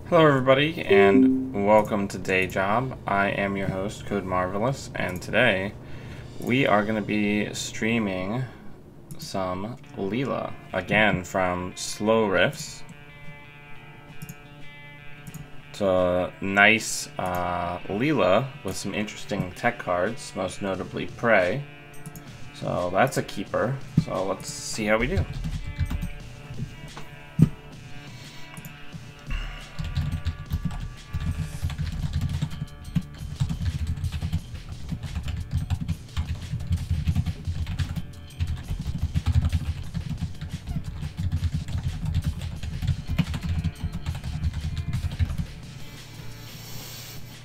Hello everybody and welcome to Day Job. I am your host, Code Marvelous, and today we are going to be streaming some Lila, again from Slow Riffs. It's a nice Lila with some interesting tech cards, most notably Prey. So that's a keeper, so let's see how we do.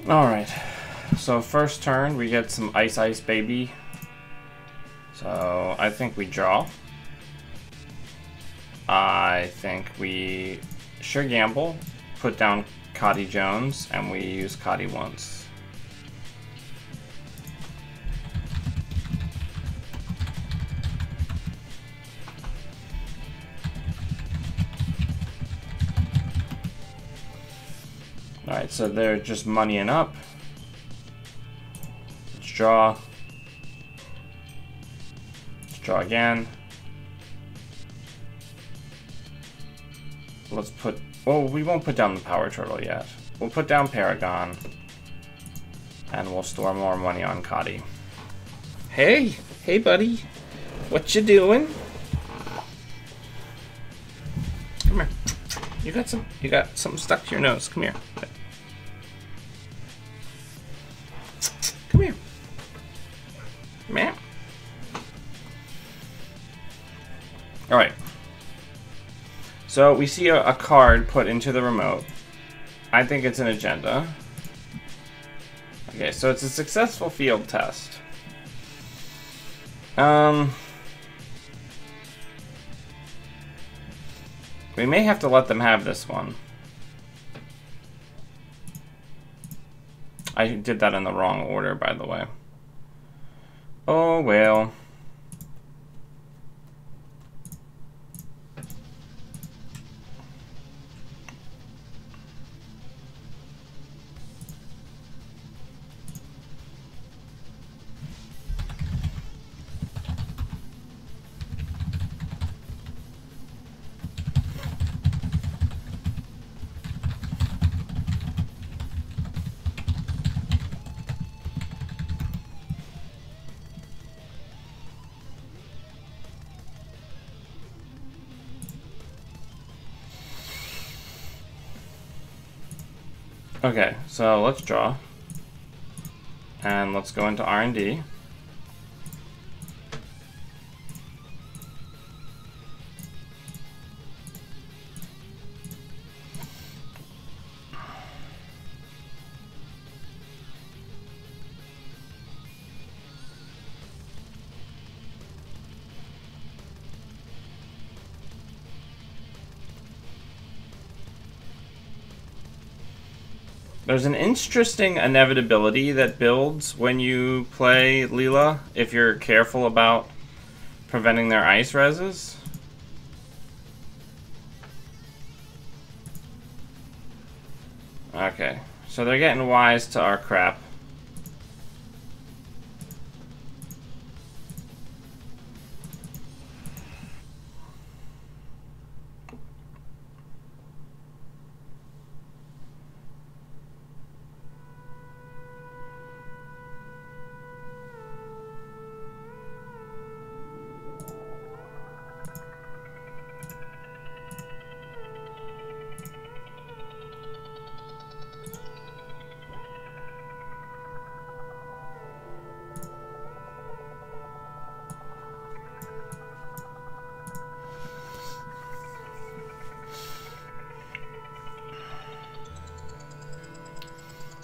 Alright, so first turn we get some Ice Baby. So I think we draw. I think we sure gamble, put down Cotty Jones, and we use Cotty once. Alright, so they're just moneying up. Let's draw. Let's draw again. Let's put... well, we won't put down the Power Turtle yet. We'll put down Paragon. And we'll store more money on Cotty. Hey buddy. What you doing? Come here. You got something stuck to your nose. Come here. Come here. Come here. Alright. So we see a card put into the remote. I think it's an agenda. Okay, so it's a successful field test. We may have to let them have this one. I did that in the wrong order, by the way. Oh, well. Okay, so let's draw. And let's go into R&D. There's an interesting inevitability that builds when you play Lila, if you're careful about preventing their ice reses. Okay, so they're getting wise to our crap.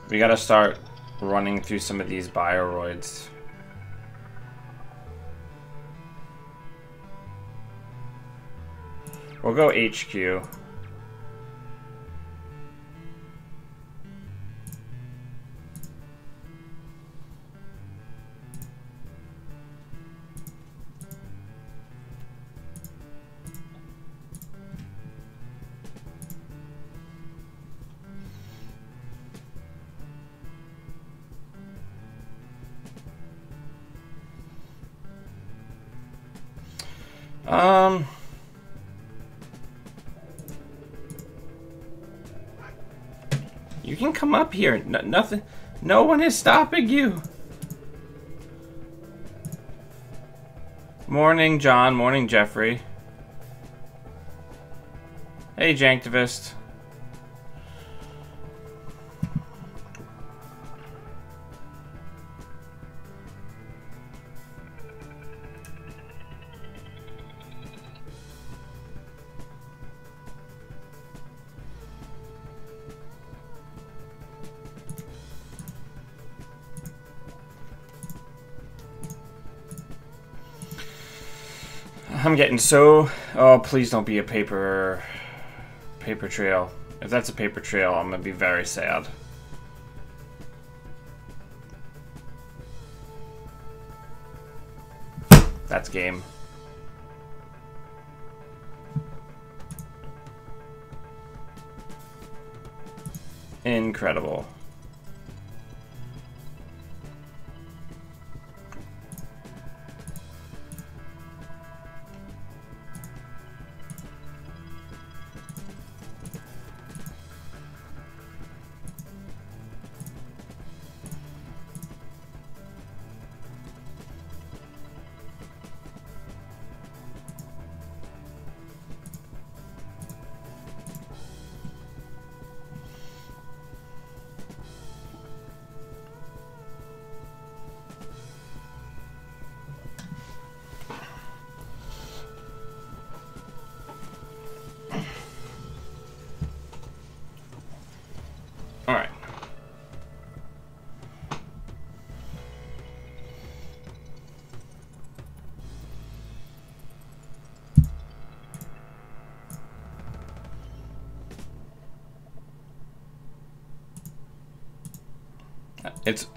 We gotta start running through some of these bioroids. We'll go HQ. You can come up here. Nothing. No one is stopping you. Morning, John. Morning, Jeffrey. Hey, Janktivist. I'm getting so... Oh, please don't be a paper trail. If that's a paper trail, I'm gonna be very sad. That's game. Incredible. Alright.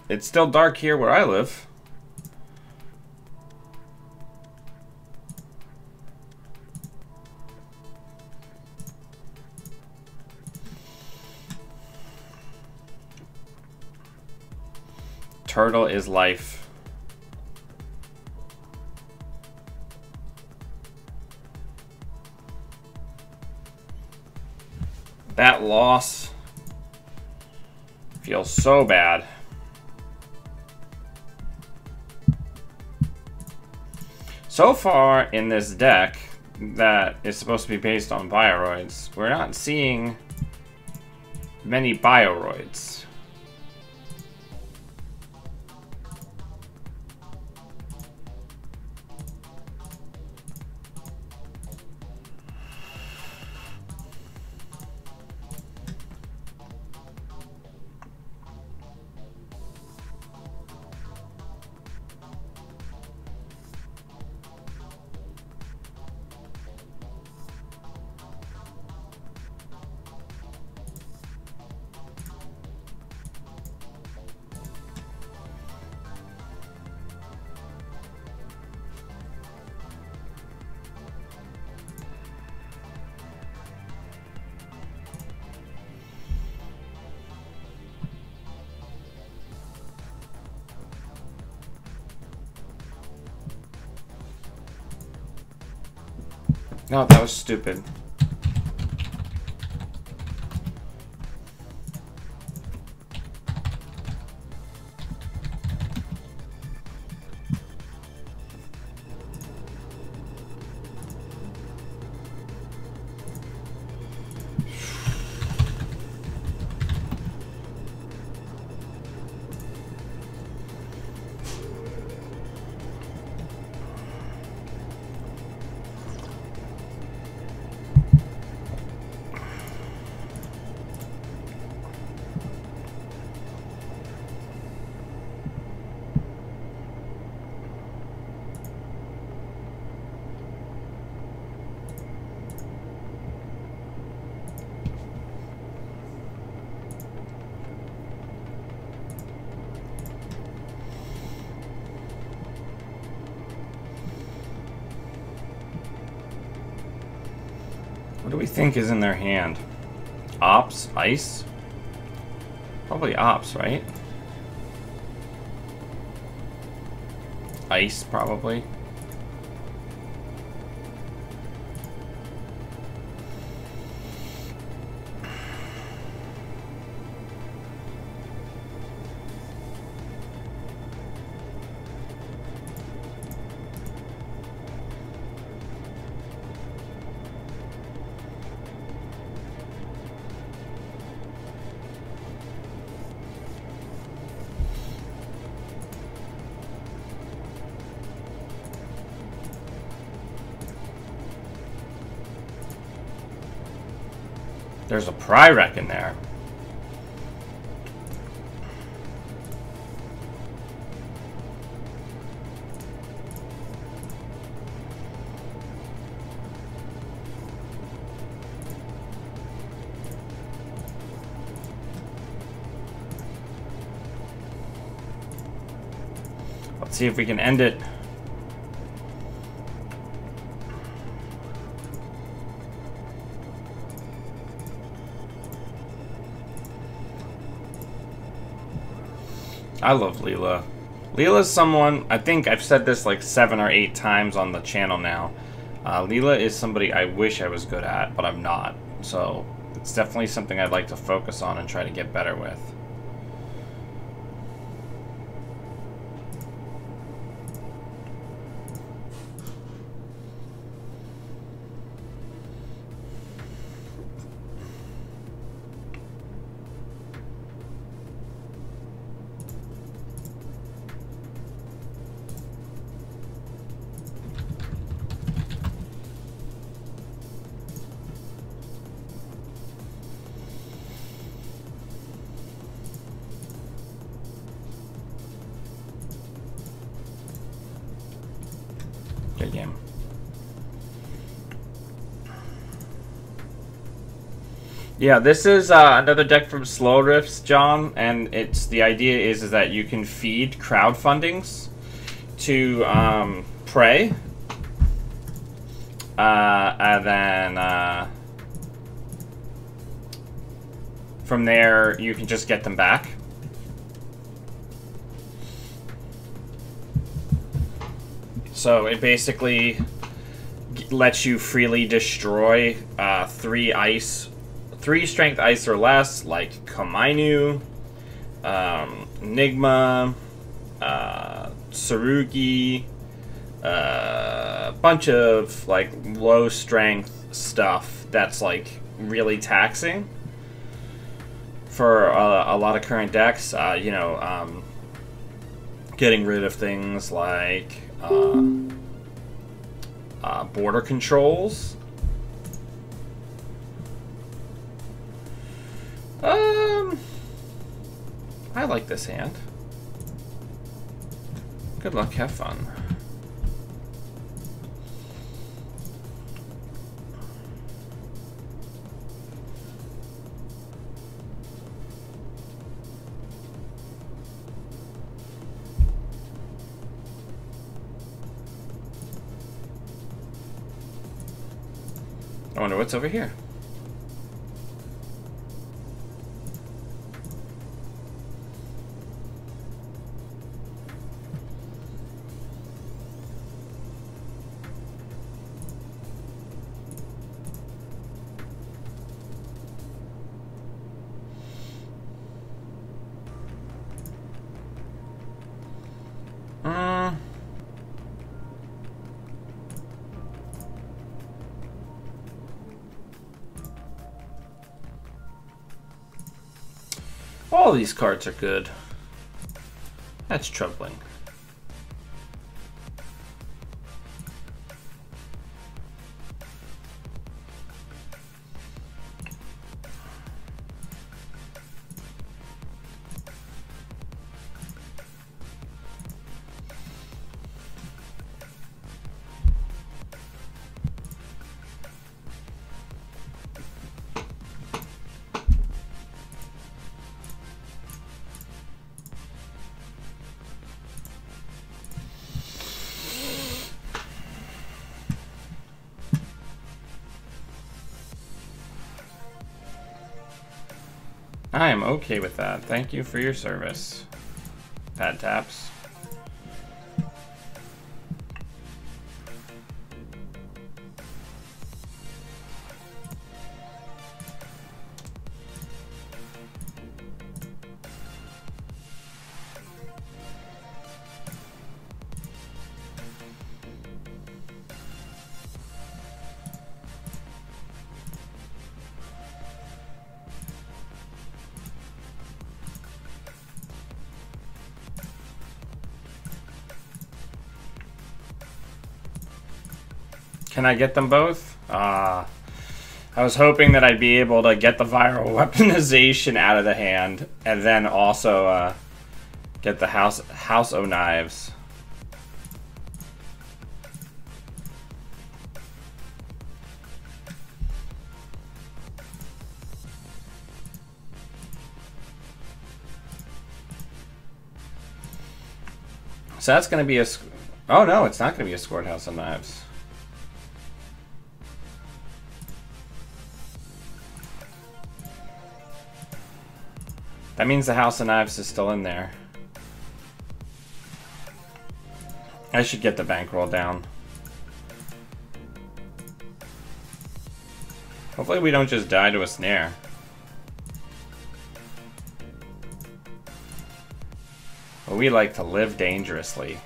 It's still dark here where I live. Turtle is life. That loss feels so bad. So far in this deck that is supposed to be based on bioroids, we're not seeing many bioroids. No, that was stupid. What do we think is in their hand? Ops? Ice? Probably Ops, right? Ice, probably. There's a Pyrek in there. Let's see if we can end it. I love Lila. Lila's someone, I think I've said this like 7 or 8 times on the channel now. Lila is somebody I wish I was good at, but I'm not. So it's definitely something I'd like to focus on and try to get better with. Good game. Yeah, this is another deck from Slow Riffs, John, and it's the idea is that you can feed crowdfundings to Prey, and then from there you can just get them back. So it basically lets you freely destroy 3 strength ice or less, like Komainu, Enigma, Tsurugi, a bunch of like low strength stuff that's like really taxing for a lot of current decks. You know, getting rid of things like border controls. I like this hand. Good luck, have fun. I wonder what's over here. All these cards are good. That's troubling. I am okay with that. Thank you for your service. Pad taps. Can I get them both? I was hoping that I'd be able to get the viral weaponization out of the hand, and then also get the house o' knives. So that's going to be a... Oh, no, it's not going to be a scored house of knives. That means the house of knives is still in there. I should get the bankroll down. Hopefully we don't just die to a snare. But we like to live dangerously.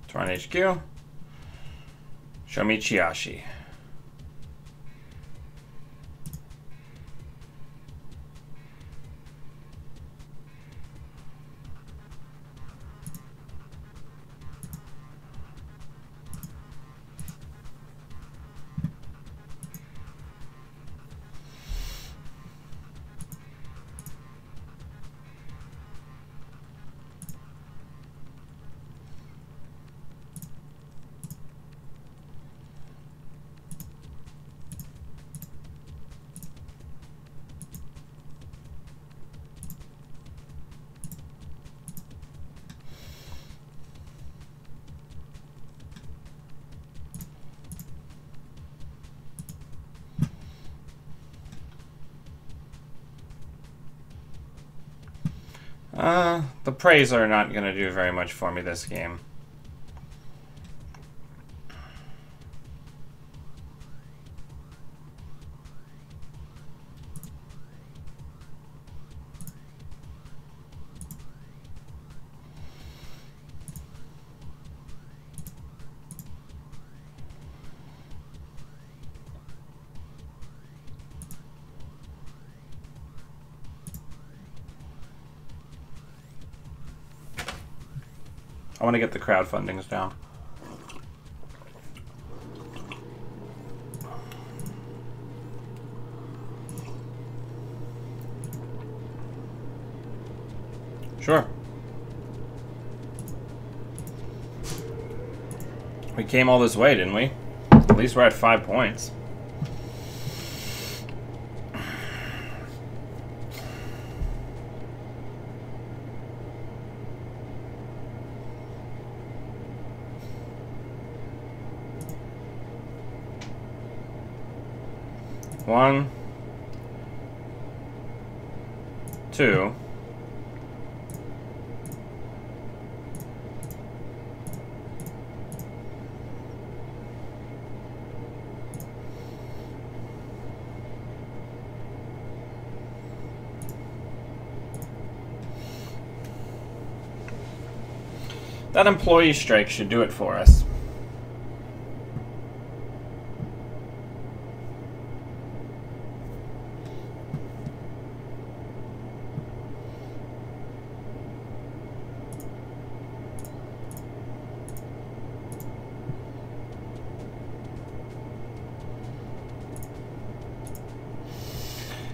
Tron HQ. Show me Chiashi. The praise are not going to do very much for me this game. I want to get the crowdfundings down. Sure. We came all this way, didn't we? At least we're at 5 points. One, two, that employee strike should do it for us.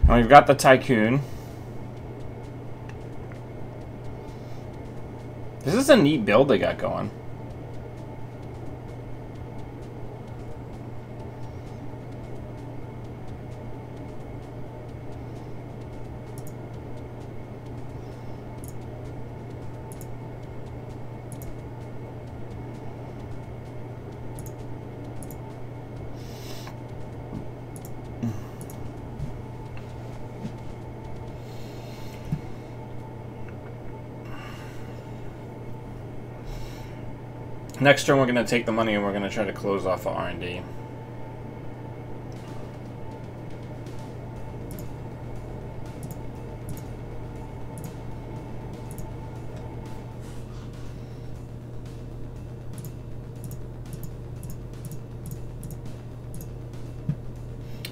And we've got the Tycoon. This is a neat build they got going. Next turn, we're going to take the money and we're going to try to close off of R&D.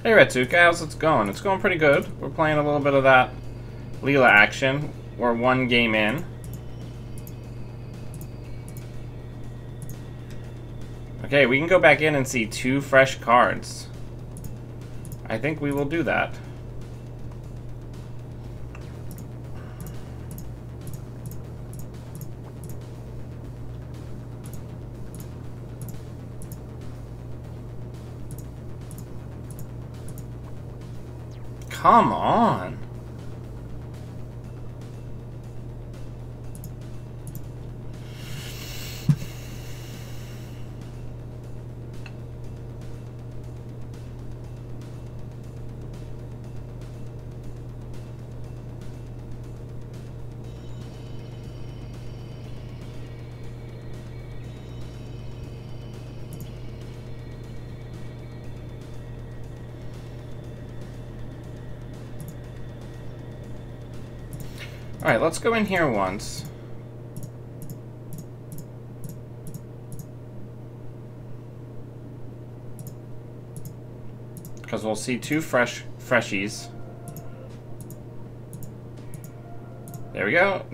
Hey Retsuka, how's it going? It's going pretty good. We're playing a little bit of that Lila action. We're one game in. Okay, we can go back in and see 2 fresh cards. I think we will do that. Come on. Alright, let's go in here once. Because we'll see 2 freshies. There we go.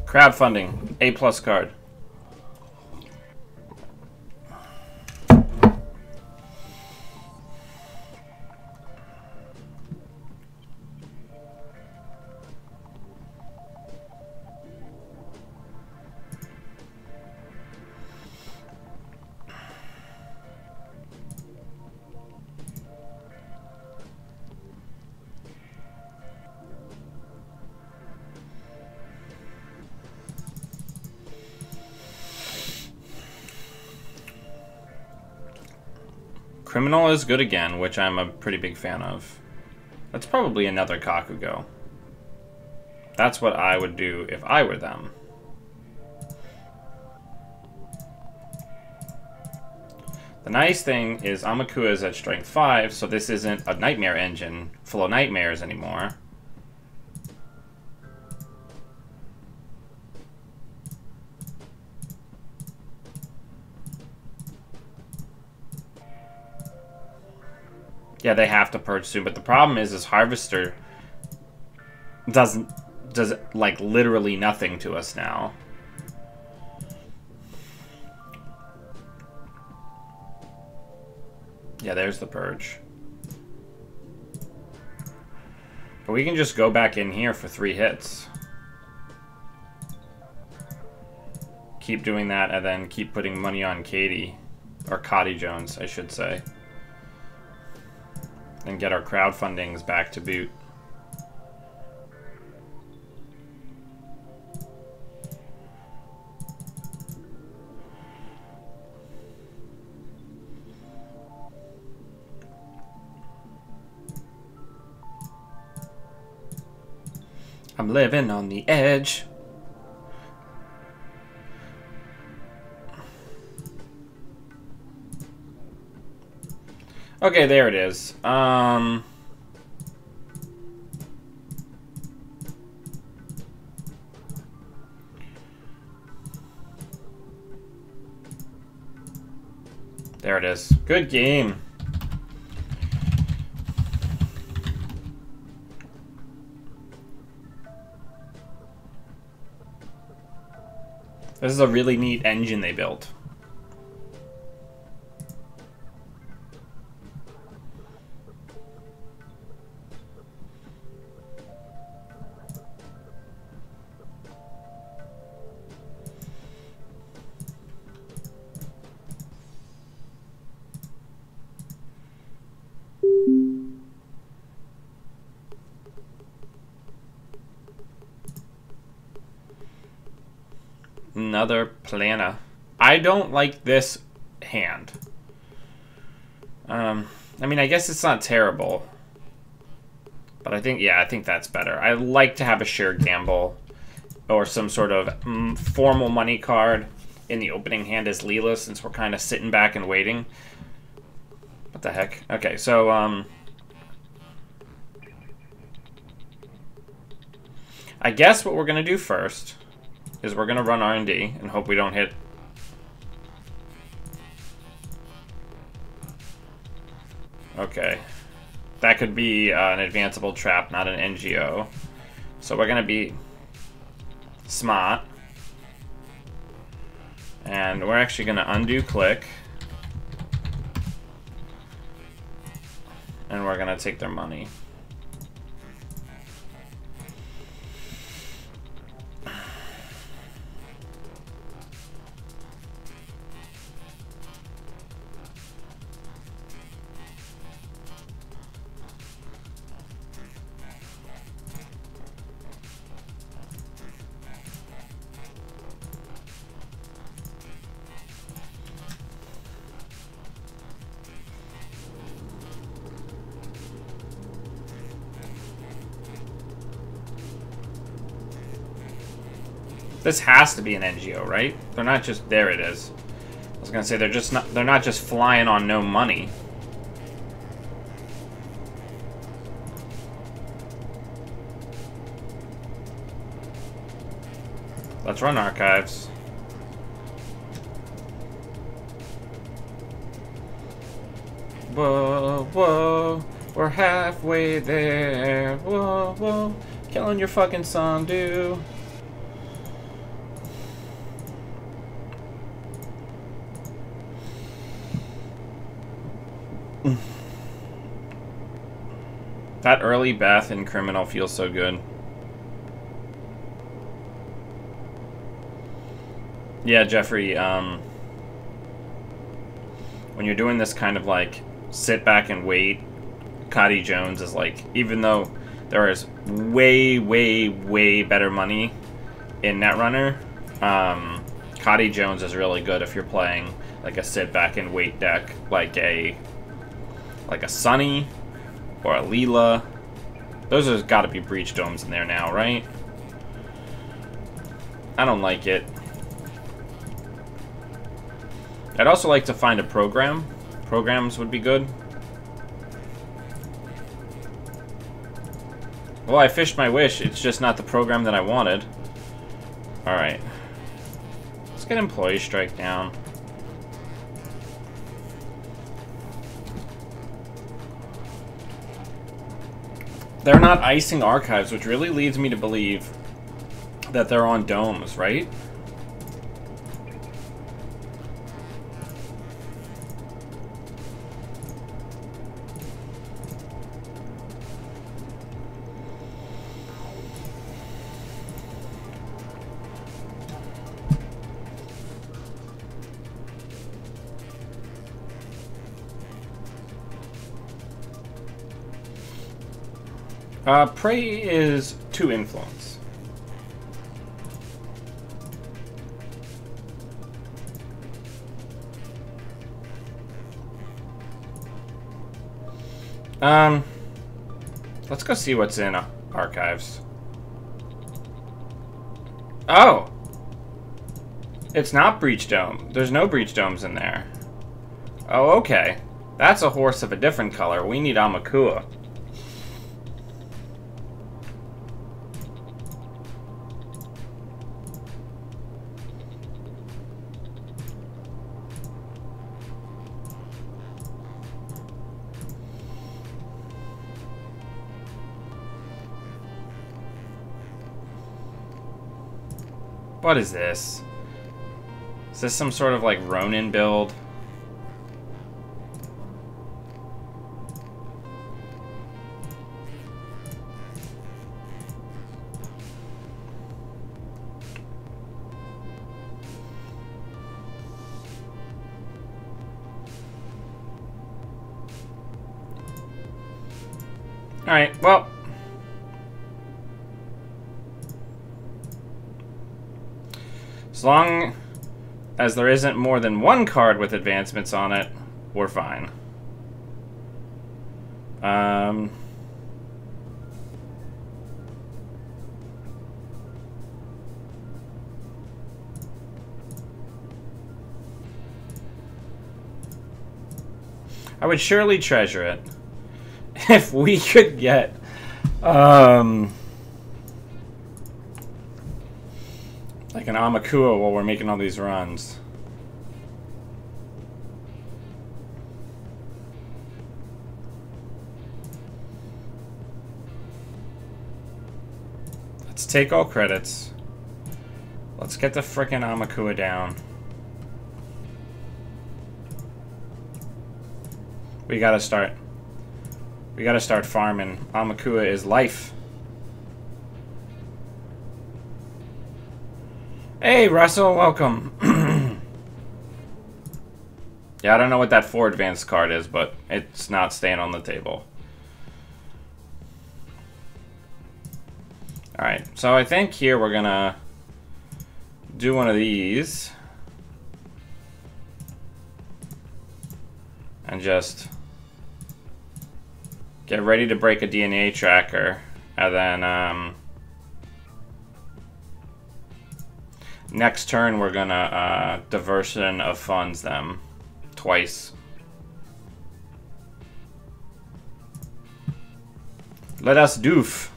Crowdfunding, A+ card. Criminal is good again, which I'm a pretty big fan of. That's probably another Kakugo. That's what I would do if I were them. The nice thing is Amakua is at strength 5, so this isn't a nightmare engine full of nightmares anymore. Yeah, they have to purge soon, but the problem is Harvester does like literally nothing to us now. Yeah, there's the purge. But we can just go back in here for 3 hits. Keep doing that and then keep putting money on Katie. Or Cotty Jones, I should say. And get our crowdfundings back to boot. I'm living on the edge. Okay, there it is. There it is. Good game. This is a really neat engine they built. Another plana. I don't like this hand. I mean, I guess it's not terrible. But I think, yeah, I think that's better. I like to have a shared gamble or some sort of formal money card in the opening hand as Lila, since we're kind of sitting back and waiting. What the heck? Okay, so, I guess what we're going to do first is we're going to run R&D and hope we don't hit. Okay. That could be an advanceable trap, not an NGO. So we're going to be smart. And we're actually going to undo click. And we're going to take their money. This has to be an NGO, right? They're not just, there it is. I was gonna say they're not just flying on no money. Let's run archives. Whoa, whoa, we're halfway there. Whoa, whoa, killing your fucking son, dude. That early Beth in Criminal feels so good. Yeah, Jeffrey, when you're doing this kind of like sit back and wait, Cody Jones is like, even though there is way, way, way better money in Netrunner, Cody Jones is really good if you're playing like a sit back and wait deck, like a Sunny or a Lila. Those have got to be breach domes in there now, right? I don't like it. I'd also like to find a program. Programs would be good. Well, I fished my wish. It's just not the program that I wanted. Alright. Let's get employee strike down. They're not icing archives, which really leads me to believe that they're on domes, right? Prey is 2 influence. Let's go see what's in archives. Oh! It's not breach dome. There's no breach domes in there. Oh, okay. That's a horse of a different color. We need Amakua. What is this? Is this some sort of like Ronin build? Alright, well. As long as there isn't more than one card with advancements on it, we're fine. I would surely treasure it if we could get like an Amakua while we're making all these runs. Let's take all credits. Let's get the frickin' Amakua down. We gotta start farming. Amakua is life. Hey, Russell, welcome. Yeah, I don't know what that 4 advanced card is, but it's not staying on the table. Alright, so I think here we're gonna do one of these. And just get ready to break a DNA tracker. And then, next turn, we're gonna diversion of funds them twice. Let us doof.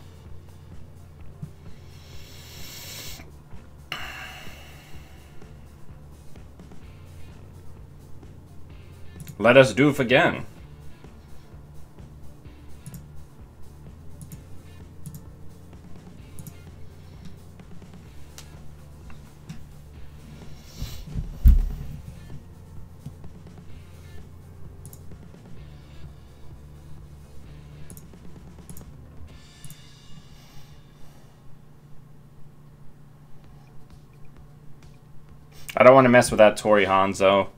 Let us doof again. I don't want to mess with that Tori Hanzo.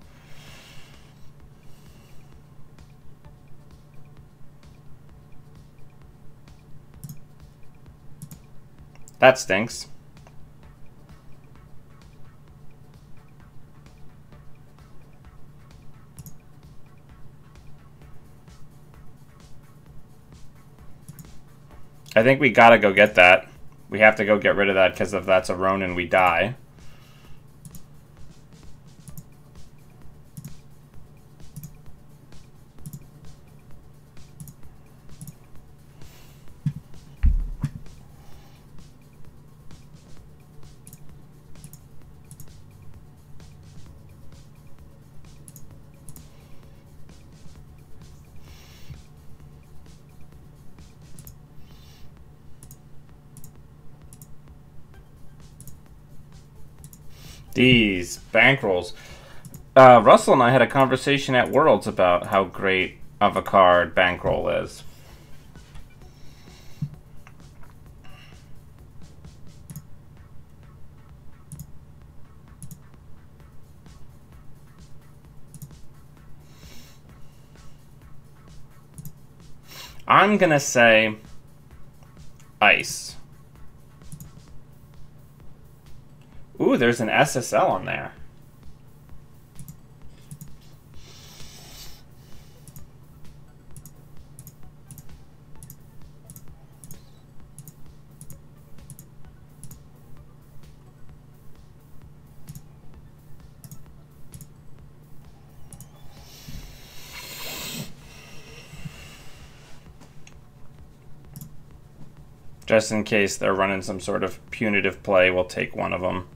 That stinks. I think we gotta go get that. We have to go get rid of that because if that's a Ronin, we die. These bankrolls. Russell and I had a conversation at Worlds about how great of a card bankroll is. I'm gonna say ice. Ooh, there's an SSL on there. Just in case they're running some sort of punitive play, we'll take one of them.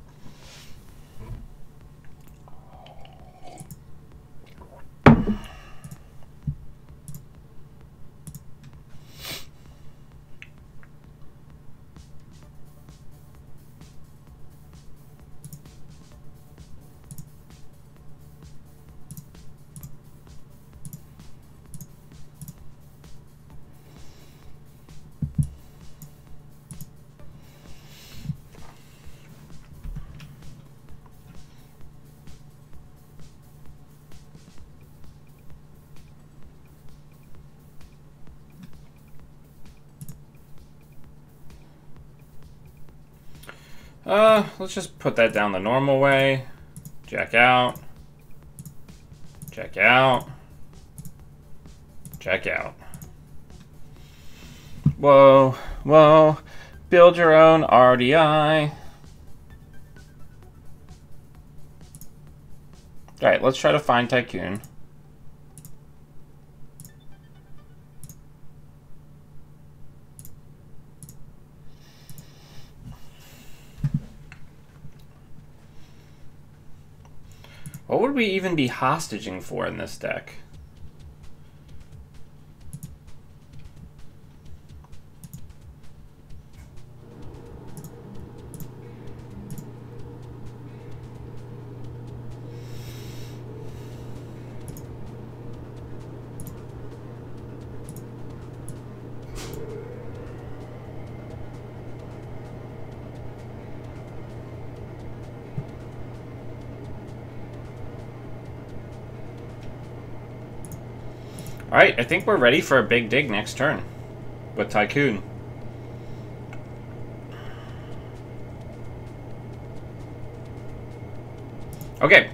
Let's just put that down the normal way. Jack out. Jack out. Jack out. Whoa, whoa. Build your own RDI. Alright, let's try to find Tycoon. What would we even be hostaging for in this deck? Alright, I think we're ready for a big dig next turn with Tycoon. Okay.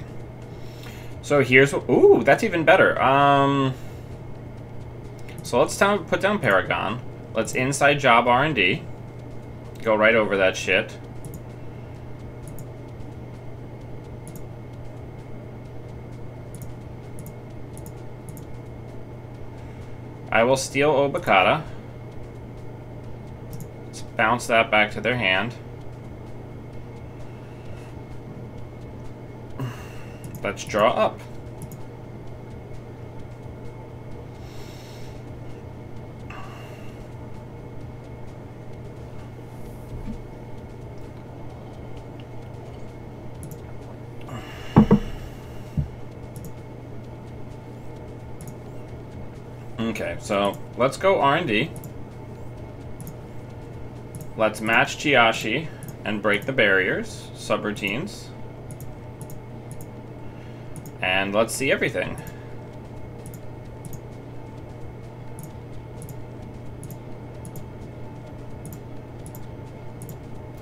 So here's what... Ooh, that's even better. So let's put down Paragon. Let's inside job R&D. Go right over that shit. I will steal Obakata. Let's bounce that back to their hand. Let's draw up. Okay, so let's go R&D. Let's match Chiashi and break the barriers, subroutines. And let's see everything.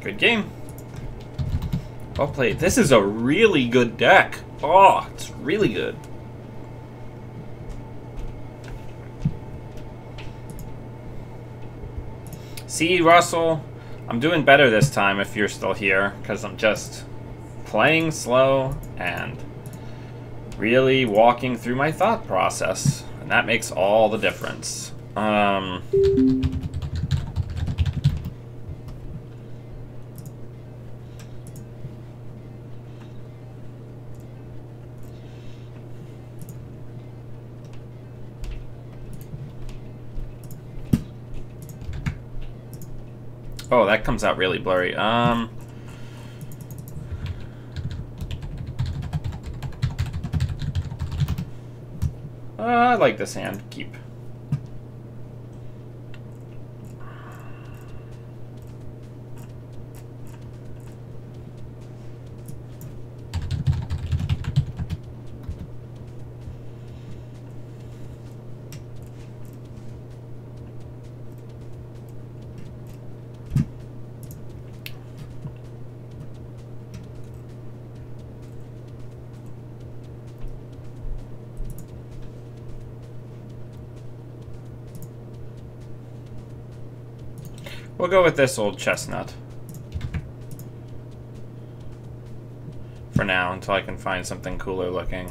Good game. Well played. This is a really good deck. Oh, it's really good. See, Russell, I'm doing better this time if you're still here, because I'm just playing slow and really walking through my thought process, and that makes all the difference. Oh, that comes out really blurry. I like this hand. Keep. We'll go with this old chestnut for now until I can find something cooler looking.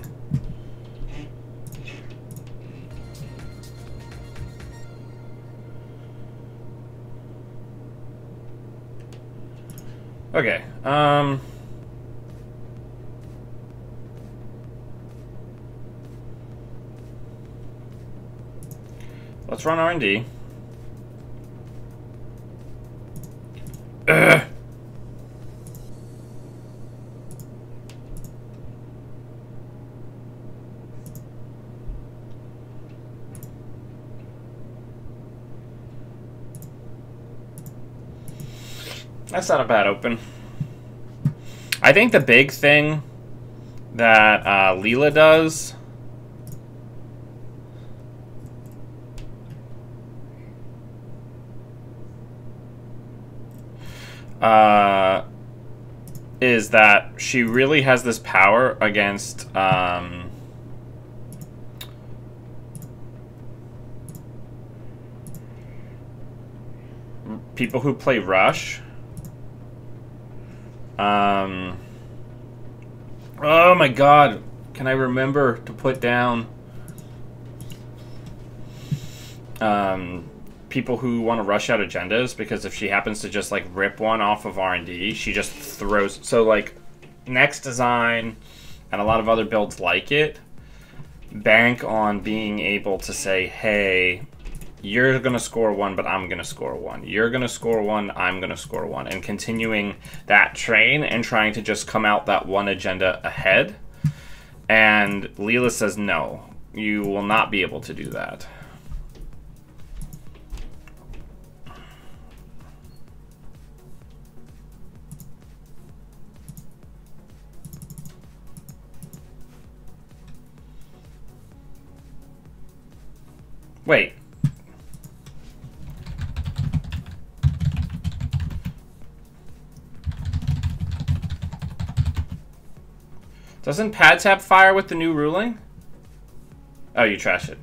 Okay, let's run R&D. That's not a bad open. I think the big thing that Lila does is that she really has this power against people who play Rush. Oh my god, can I remember to put down people who want to rush out agendas, because if she happens to just like rip one off of R&D, she just throws. So like Next Design and a lot of other builds like it bank on being able to say, hey, you're gonna score one, but I'm gonna score one. You're gonna score one, I'm gonna score one, and continuing that train and trying to just come out that one agenda ahead. And Lila says no, you will not be able to do that. Wait. Doesn't pad tap fire with the new ruling? Oh, you trash it.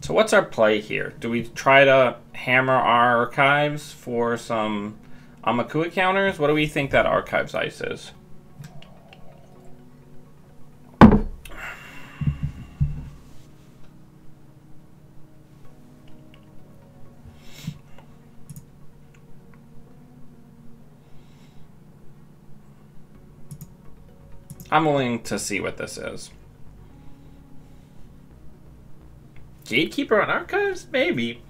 So what's our play here? Do we try to hammer our archives for some Amakua counters? What do we think that archives ice is? I'm willing to see what this is. Gatekeeper on archives? Maybe.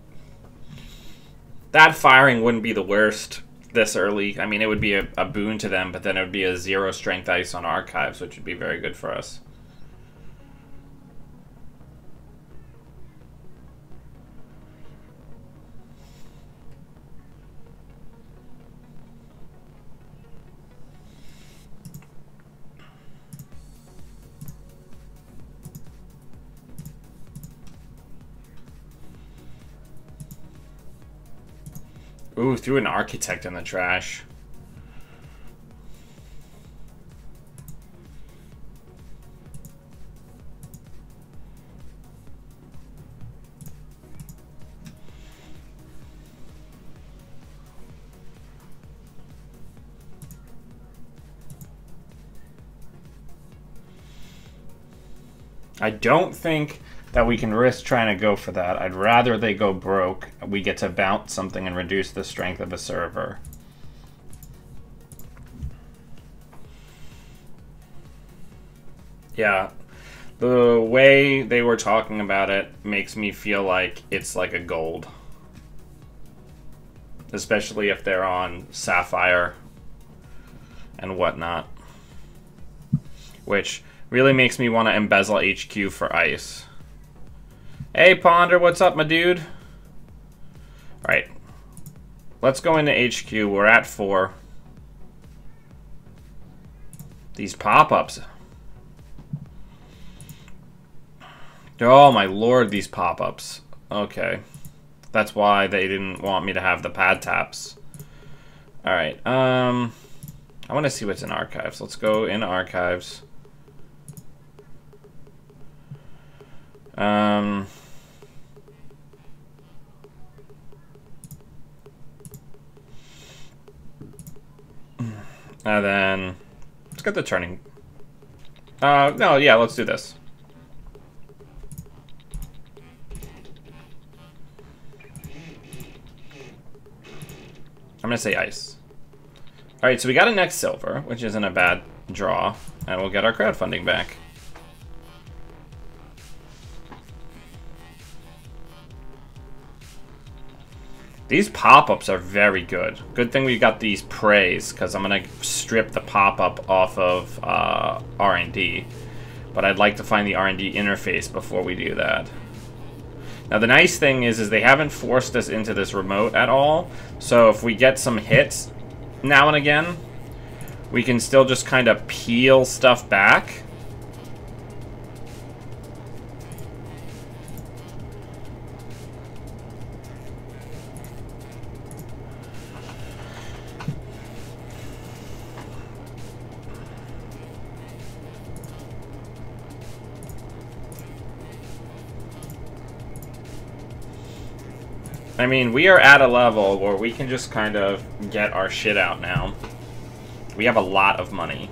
That firing wouldn't be the worst this early. I mean, it would be a boon to them, but then it would be a 0 strength ice on archives, which would be very good for us. Ooh, threw an architect in the trash. I don't think that we can risk trying to go for that. I'd rather they go broke. We get to bounce something and reduce the strength of a server. Yeah, the way they were talking about it makes me feel like it's like a gold. Especially if they're on Sapphire and whatnot. Which really makes me want to embezzle HQ for ice. Hey, Ponder, what's up, my dude? Alright. Let's go into HQ. We're at 4. These pop-ups. Oh, my lord, these pop-ups. Okay. That's why they didn't want me to have the pad taps. Alright, I want to see what's in archives. Let's go in archives. And then let's get the turning. No, yeah, let's do this. I'm gonna say ice. Alright, so we got a next silver, which isn't a bad draw, and we'll get our crowdfunding back. These pop-ups are very good. Good thing we got these praise, because I'm going to strip the pop-up off of R&D. But I'd like to find the R&D interface before we do that. Now the nice thing is they haven't forced us into this remote at all. So if we get some hits now and again, we can still just kind of peel stuff back. I mean, we are at a level where we can just kind of get our shit out now. We have a lot of money.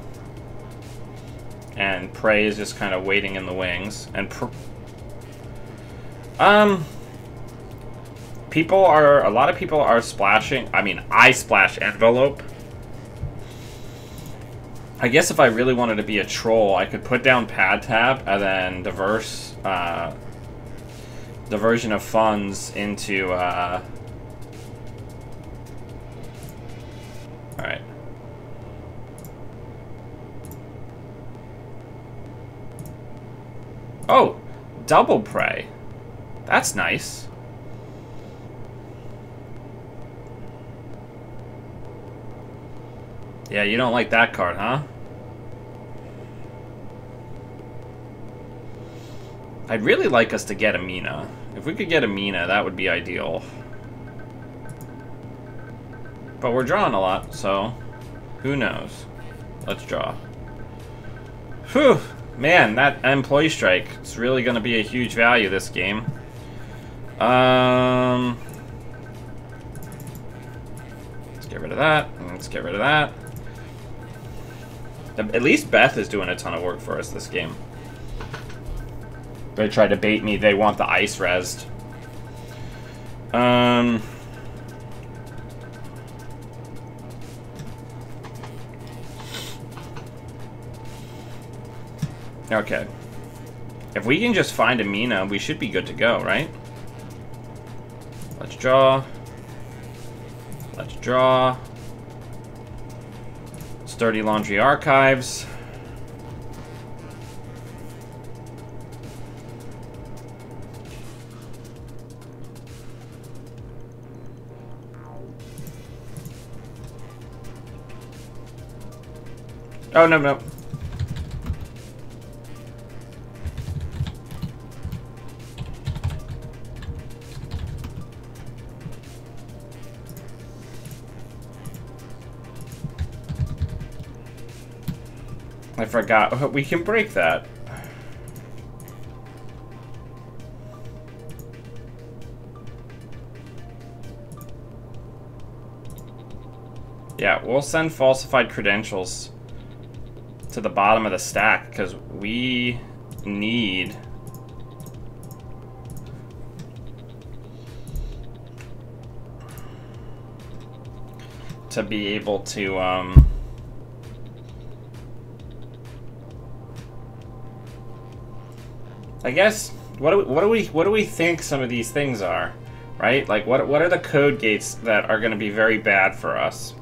And Prey is just kind of waiting in the wings. And a lot of people are splashing. I mean, I splash envelope. I guess if I really wanted to be a troll, I could put down pad tab and then diversion of funds into, alright. Oh, double Prey. That's nice. Yeah, you don't like that card, huh? I'd really like us to get a Mina. If we could get a Mina, that would be ideal. But we're drawing a lot, so who knows? Let's draw. Whew! Man, that employee strike, it's really going to be a huge value this game. Let's get rid of that. Let's get rid of that. At least Beth is doing a ton of work for us this game. They tried to bait me. They want the ice rezzed. Okay. If we can just find a Mina, we should be good to go, right? Let's draw. Let's draw. Sturdy Laundry Archives. Oh, no, no. I forgot. We can break that. Yeah, we'll send falsified credentials to the bottom of the stack because we need to be able to I guess what do we think some of these things are, right? Like what are the code gates that are going to be very bad for us?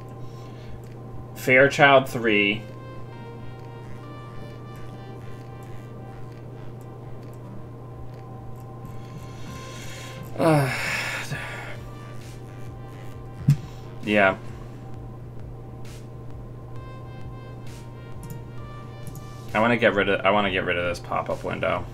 Fairchild 3. Yeah. I want to get rid of this pop-up window.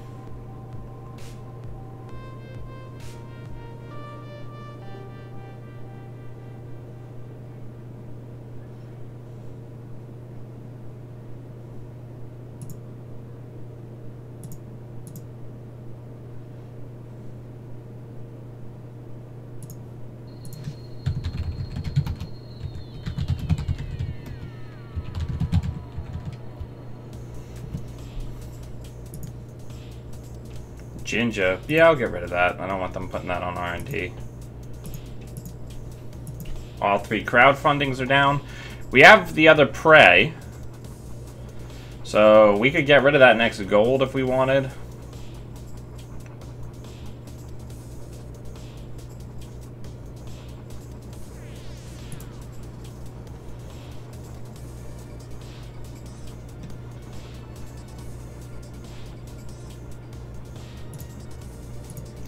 Ginger. Yeah, I'll get rid of that. I don't want them putting that on R&D. All 3 crowdfundings are down. We have the other Prey. So we could get rid of that next gold if we wanted.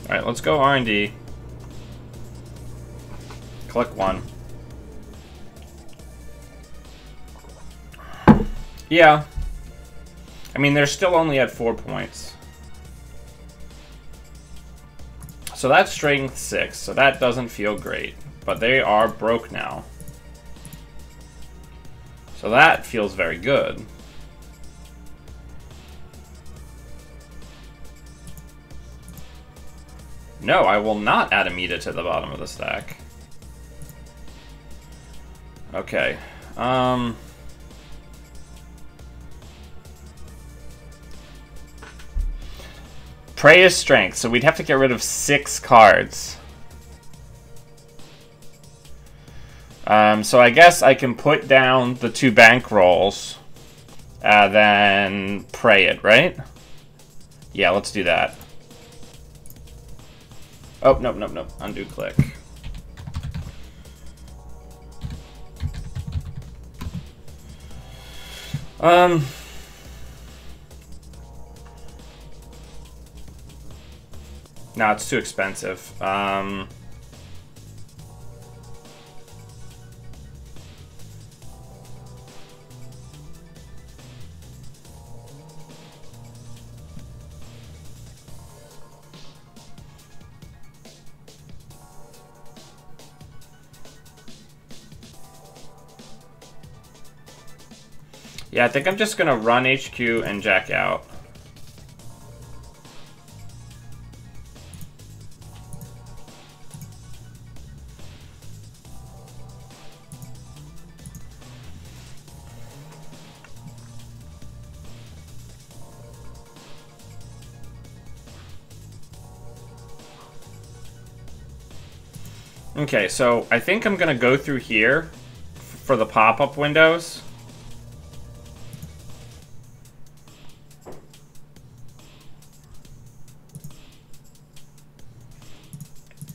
Alright, let's go R&D. Click 1. Yeah. I mean, they're still only at 4 points. So that's strength 6, so that doesn't feel great. But they are broke now. So that feels very good. No, I will not add Amita to the bottom of the stack. Okay. Prey is strength, so we'd have to get rid of 6 cards. So I guess I can put down the 2 bankrolls, then Prey it, right? Yeah, let's do that. Oh, nope, nope, nope. Undo click. No, it's too expensive. Yeah, I think I'm just gonna run HQ and jack out. Okay, so I think I'm gonna go through here for the pop-up windows.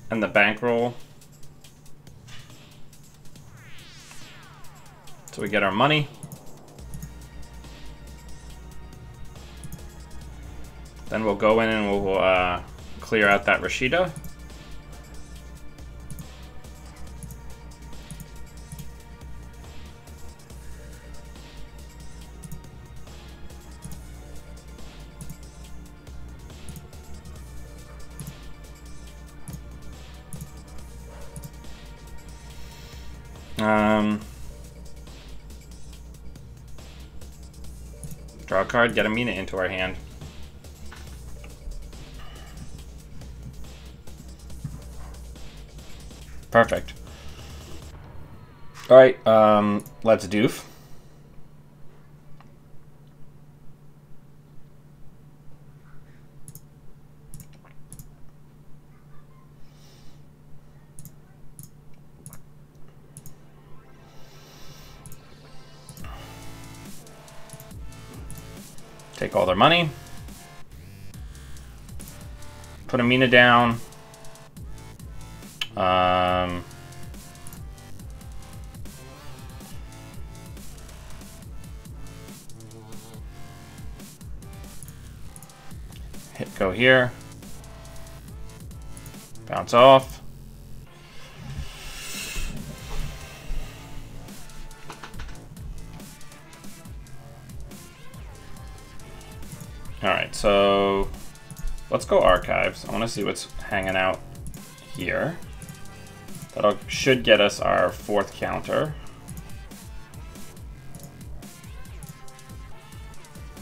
And the bankroll. So we get our money. Then we'll go in and we'll clear out that Rashida. Draw a card, get a Mina into our hand. Perfect. Alright, let's doof. Take all their money. Put Amina down. Hit go here. Bounce off. Alright, so let's go archives. I want to see what's hanging out here. That should get us our 4th counter.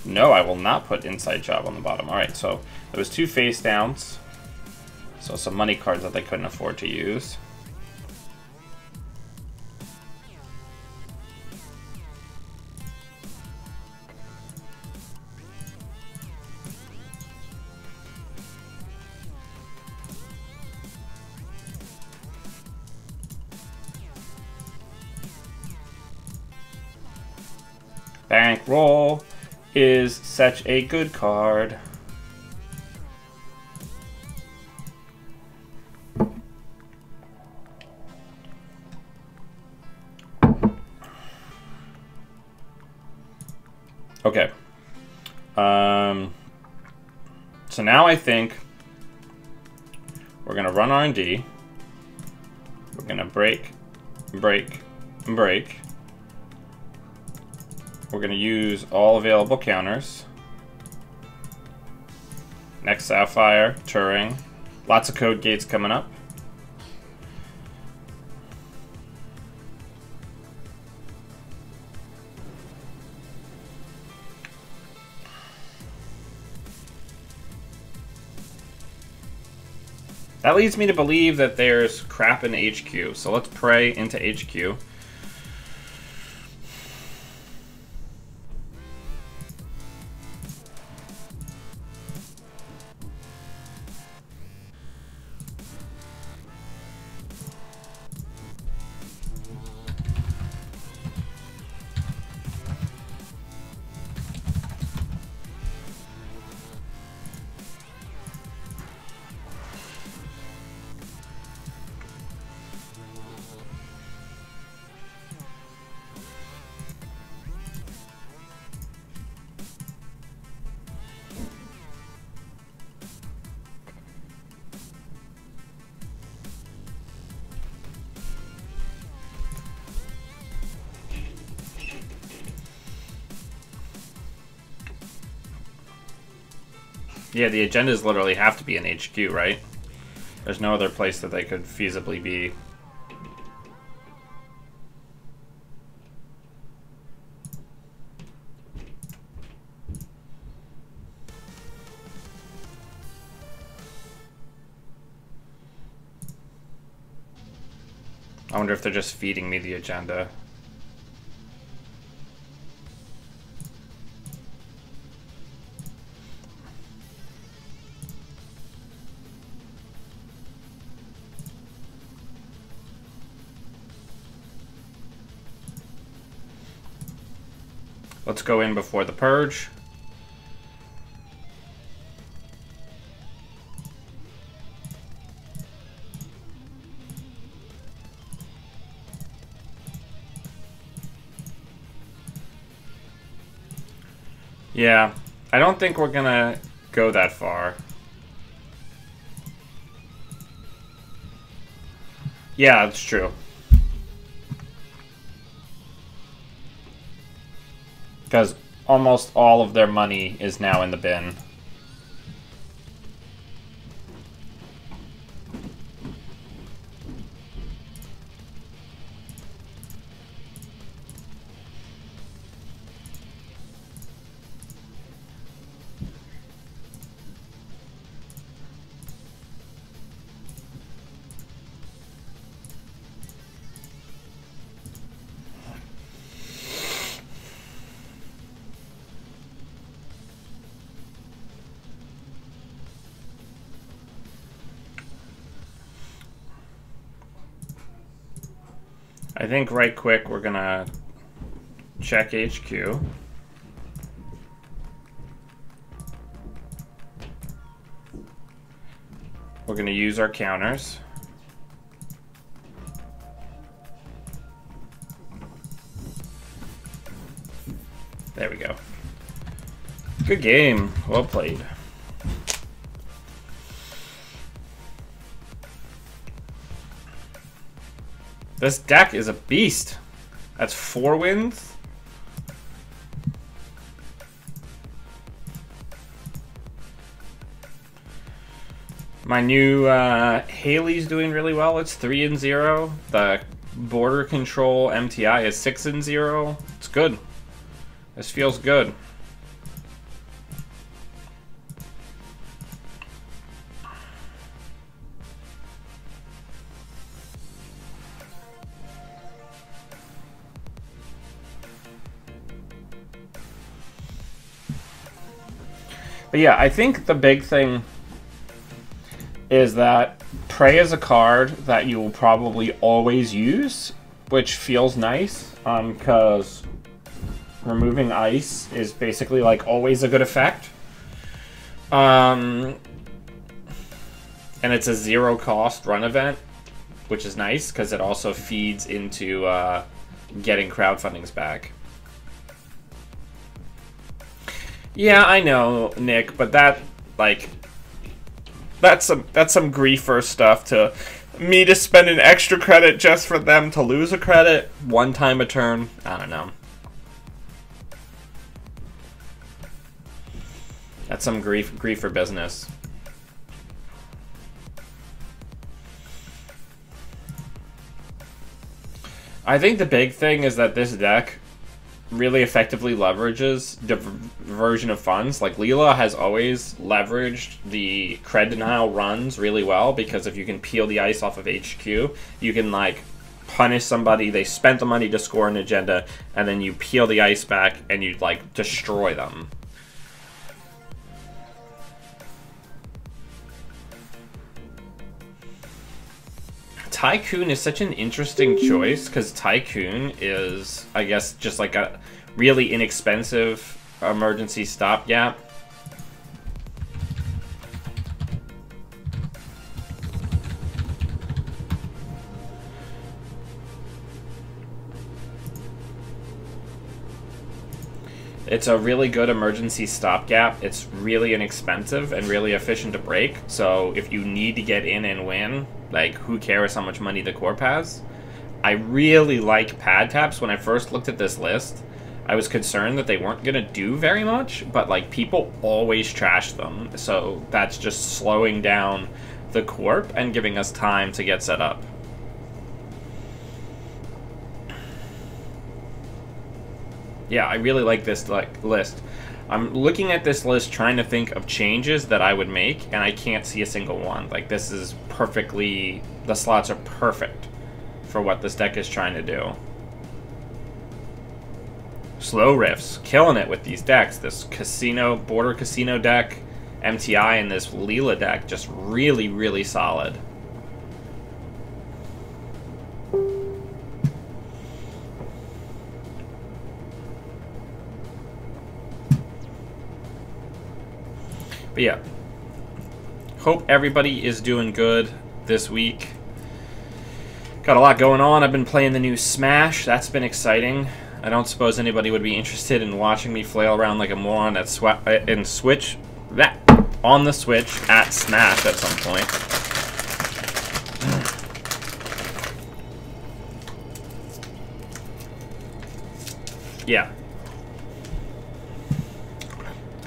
No, I will not put Inside Job on the bottom. Alright, so there was 2 face downs. So some money cards that they couldn't afford to use. Bankroll is such a good card. Okay. So now I think we're gonna run R&D. We're gonna break, break, break. we're going to use all available counters. Next Sapphire, Turing. Lots of code gates coming up. That leads me to believe that there's crap in HQ, so let's pray into HQ. Yeah, the agendas literally have to be in HQ, right? There's no other place that they could feasibly be. I wonder if they're just feeding me the agenda. Let's go in before the purge. Yeah, I don't think we're gonna go that far. Yeah, that's true. Because almost all of their money is now in the bin. I think right quick we're gonna check HQ. We're gonna use our counters. There we go. Good game. Well played. This deck is a beast. That's 4 wins. My new Haley's doing really well. It's 3-0. The border control MTI is 6-0. It's good. This feels good. But yeah, I think the big thing is that Prey is a card that you will probably always use, which feels nice, because removing ice is basically like always a good effect. And it's a 0 cost run event, which is nice because it also feeds into getting crowdfundings back. Yeah, I know, Nick, but that, like, that's some griefer stuff to me to spend an extra credit just for them to lose a credit 1 time a turn. I don't know. That's some grief for business. I think the big thing is that this deck really effectively leverages diversion of funds. Like, Lila has always leveraged the cred denial runs really well, because if you can peel the ice off of HQ, you can, like, punish somebody, they spent the money to score an agenda, and then you peel the ice back and you, like, destroy them. Tycoon is such an interesting choice, because Tycoon is, I guess, just like a really inexpensive emergency stopgap. It's a really good emergency stopgap. It's really inexpensive and really efficient to break. So if you need to get in and win, like, who cares how much money the corp has? I really like pad taps. When I first looked at this list, I was concerned that they weren't going to do very much, but, like, people always trash them. So that's just slowing down the corp and giving us time to get set up. Yeah, I really like this list. I'm looking at this list trying to think of changes that I would make, and I can't see a single one. Like, this is perfectly... The slots are perfect for what this deck is trying to do. Slow Riffs, killing it with these decks. This Casino, Border Casino deck, MTI, and this Lila deck, just really, really solid. But yeah, hope everybody is doing good this week. Got a lot going on. I've been playing the new Smash. That's been exciting. I don't suppose anybody would be interested in watching me flail around like a moron at on the Switch at Smash at some point. Yeah.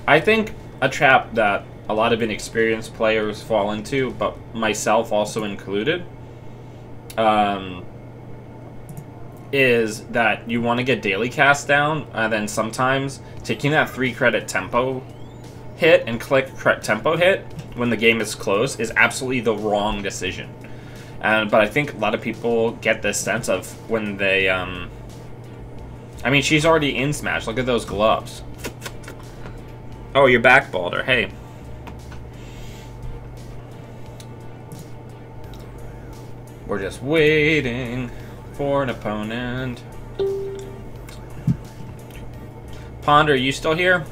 I think a trap that a lot of inexperienced players fall into, but myself also included, is that you want to get daily cast down, and then sometimes taking that 3 credit tempo hit and click tempo hit when the game is close is absolutely the wrong decision. But I think a lot of people get this sense of when they, I mean, she's already in Smash. Look at those gloves. Oh, you're back, Balder. Hey. We're just waiting for an opponent. Ponder, are you still here?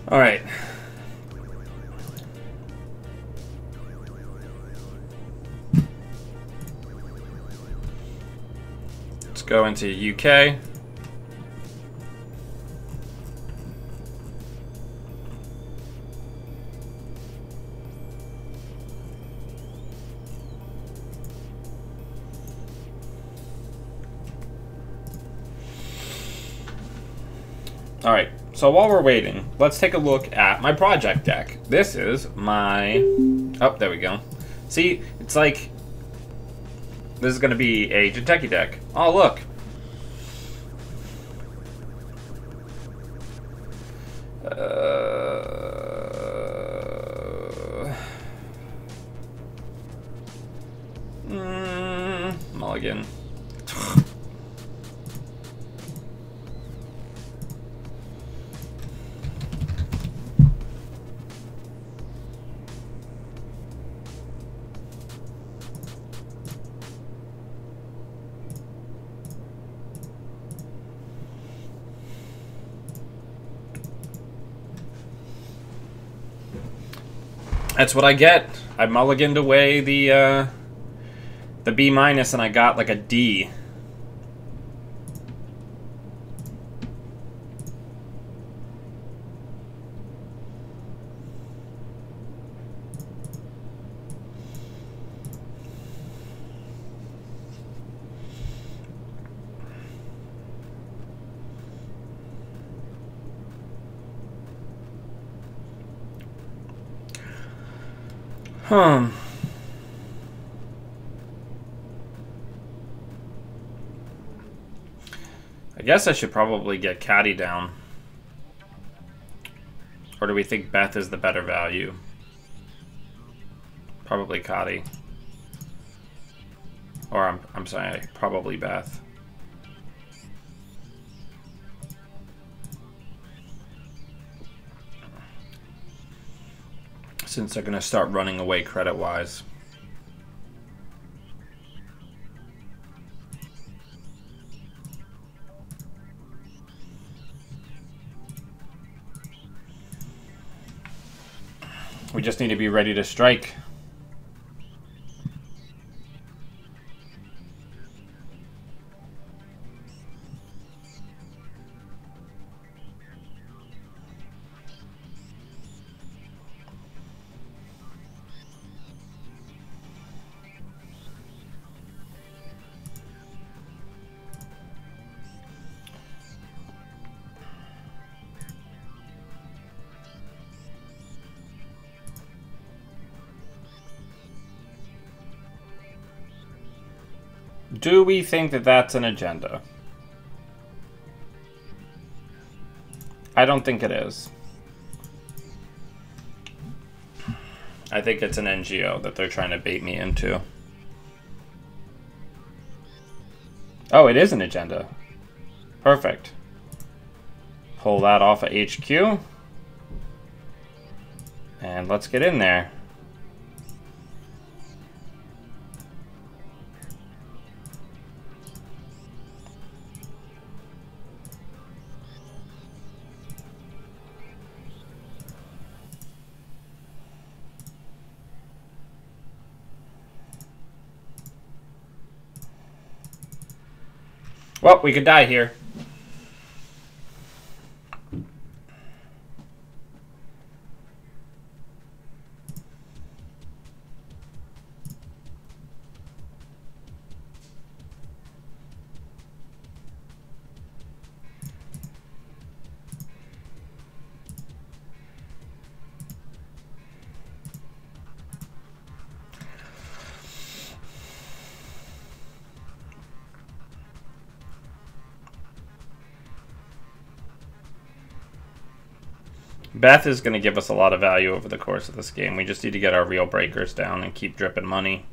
All right. Let's go into UK. All right. So while we're waiting, let's take a look at my project deck. This is my... Oh, there we go. See, it's like... This is going to be a Jinteki deck. Oh, look. Mulligan. That's what I get. I mulliganed away the B minus and I got like a D. I guess I should probably get Caddy down. Or do we think Beth is the better value? Probably Caddy. Or I'm sorry, probably Beth. Since they're gonna start running away credit-wise. We just need to be ready to strike. Do we think that that's an agenda? I don't think it is. I think it's an NGO that they're trying to bait me into. Oh, it is an agenda. Perfect. Pull that off of HQ. And let's get in there. Well, we could die here. Beth is going to give us a lot of value over the course of this game. We just need to get our real breakers down and keep dripping money.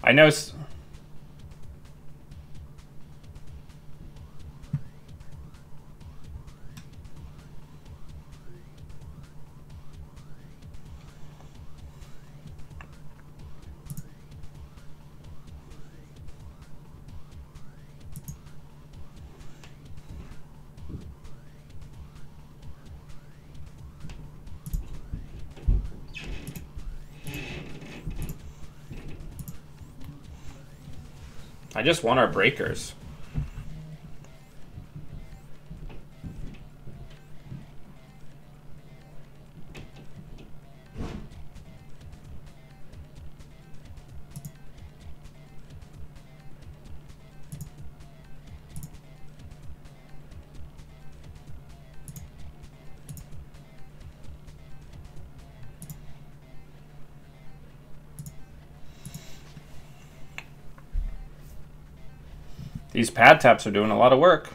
I know. I just want our breakers. These pad taps are doing a lot of work.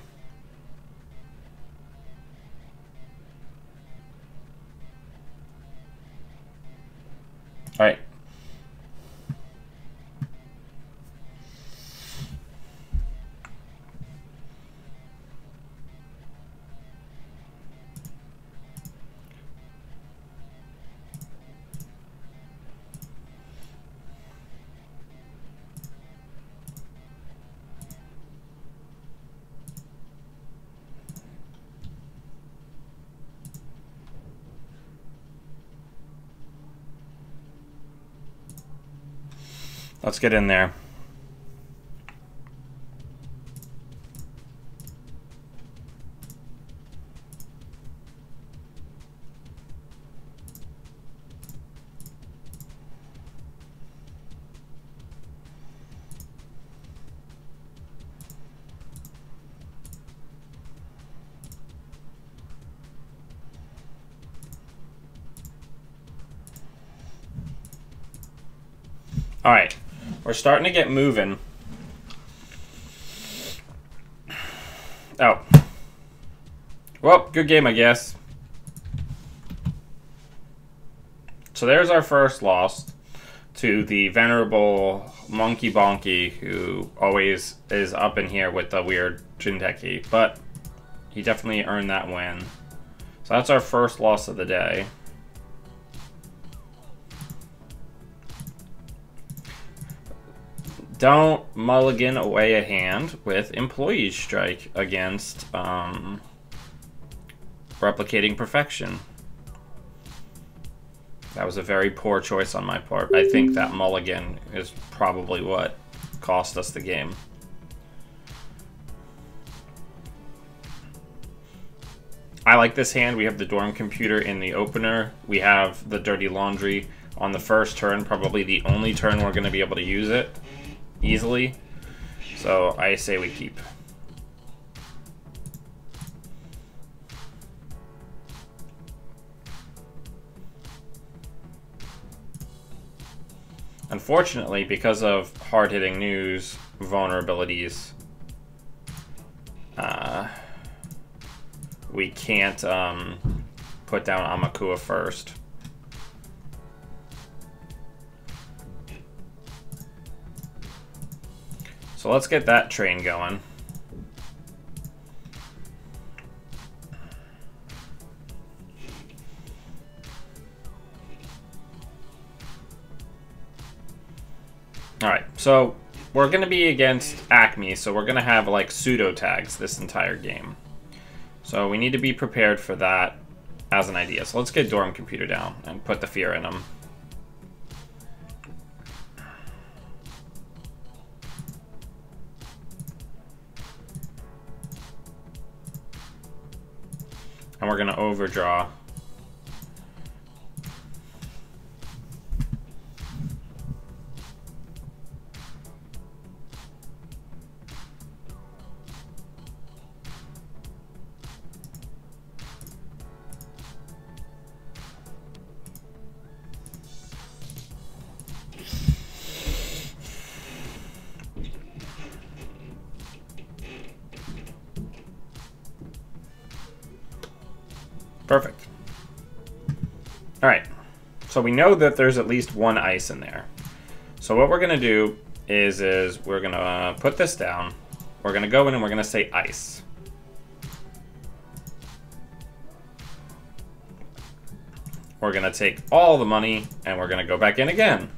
Let's get in there. All right, we're starting to get moving. Oh. Well, good game, I guess. So there's our first loss to the venerable Monkey Bonky, who always is up in here with the weird Jinteki, but he definitely earned that win. So that's our first loss of the day. Don't mulligan away a hand with Employees Strike against Replicating Perfection. That was a very poor choice on my part. I think that mulligan is probably what cost us the game. I like this hand. We have the Dorm Computer in the opener. We have the Dirty Laundry on the first turn, probably the only turn we're going to be able to use it easily. So I say we keep. Unfortunately, because of hard-hitting news vulnerabilities, we can't put down Amakua first. So let's get that train going. Alright, so we're going to be against Acme, so we're going to have like pseudo tags this entire game. So we need to be prepared for that as an idea. So let's get Dorm Computer down and put the fear in them. And we're going to overdraw. Perfect. Alright, so we know that there's at least one ice in there. So what we're going to do is we're going to put this down. We're going to go in and we're going to say ice. We're going to take all the money and we're going to go back in again.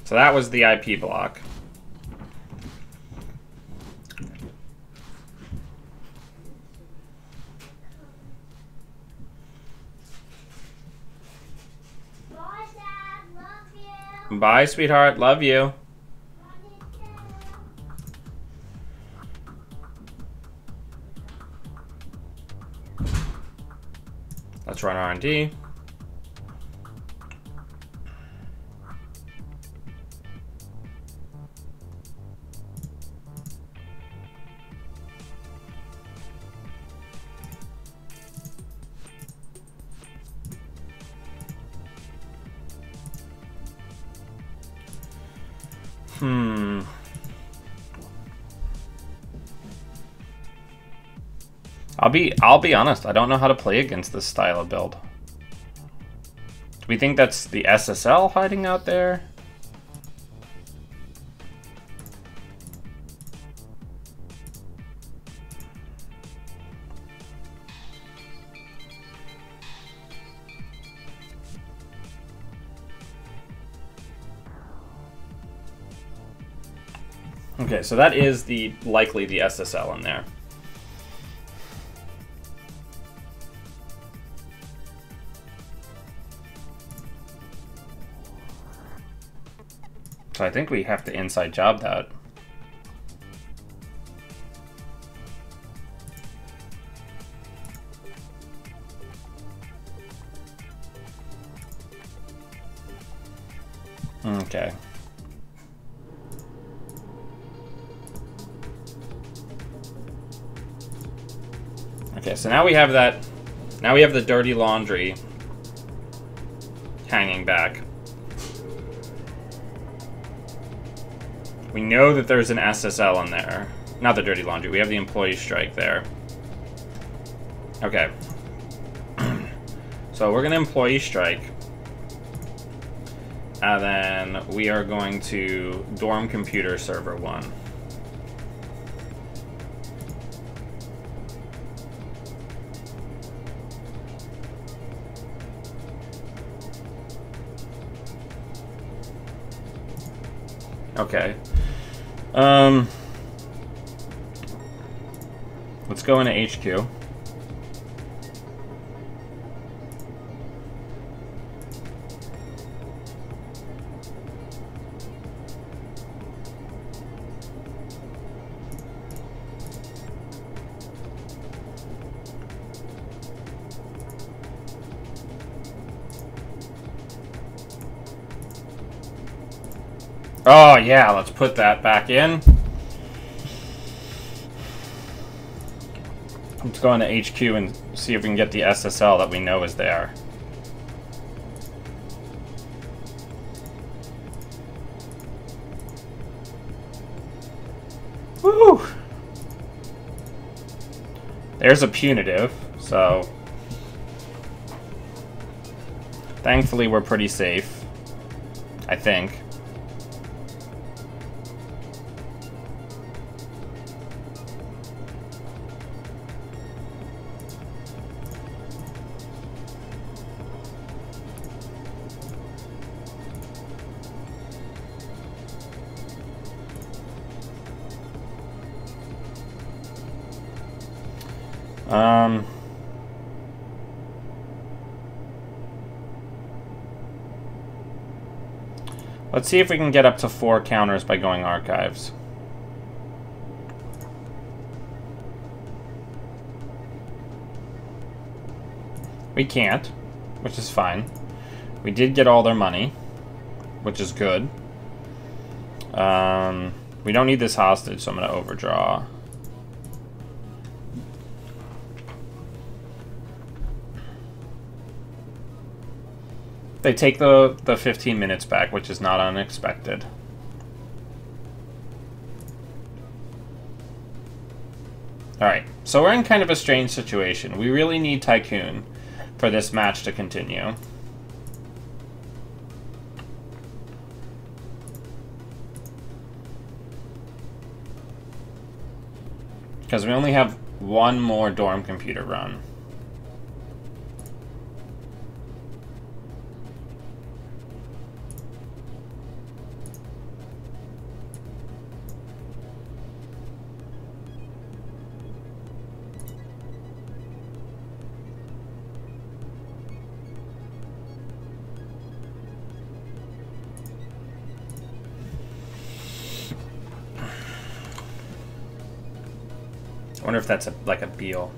So that was the IP block. Bye, sweetheart. Love you. Let's run R&D. I'll be honest, I don't know how to play against this style of build. Do we think that's the SSL hiding out there? Okay, so that is likely the SSL in there. So I think we have to inside job that. Okay. Okay, so now we have that. Now we have the dirty laundry hanging back. We know that there's an SSL in there. Not the dirty laundry. We have the employee strike there. Okay. So we're going to employee strike. And then we are going to dorm computer server 1. Okay. Let's go into HQ. Oh, yeah, let's put that back in. Let's go into HQ and see if we can get the SSL that we know is there. Woo! There's a punitive, so thankfully we're pretty safe, I think. Let's see if we can get up to 4 counters by going archives. We can't, which is fine. We did get all their money, which is good. We don't need this hostage, so I'm going to overdraw. They take the 15 minutes back, which is not unexpected. Alright, so we're in kind of a strange situation. We really need Tycoon for this match to continue. Because we only have one more dorm computer run. I wonder if that's like a Beal.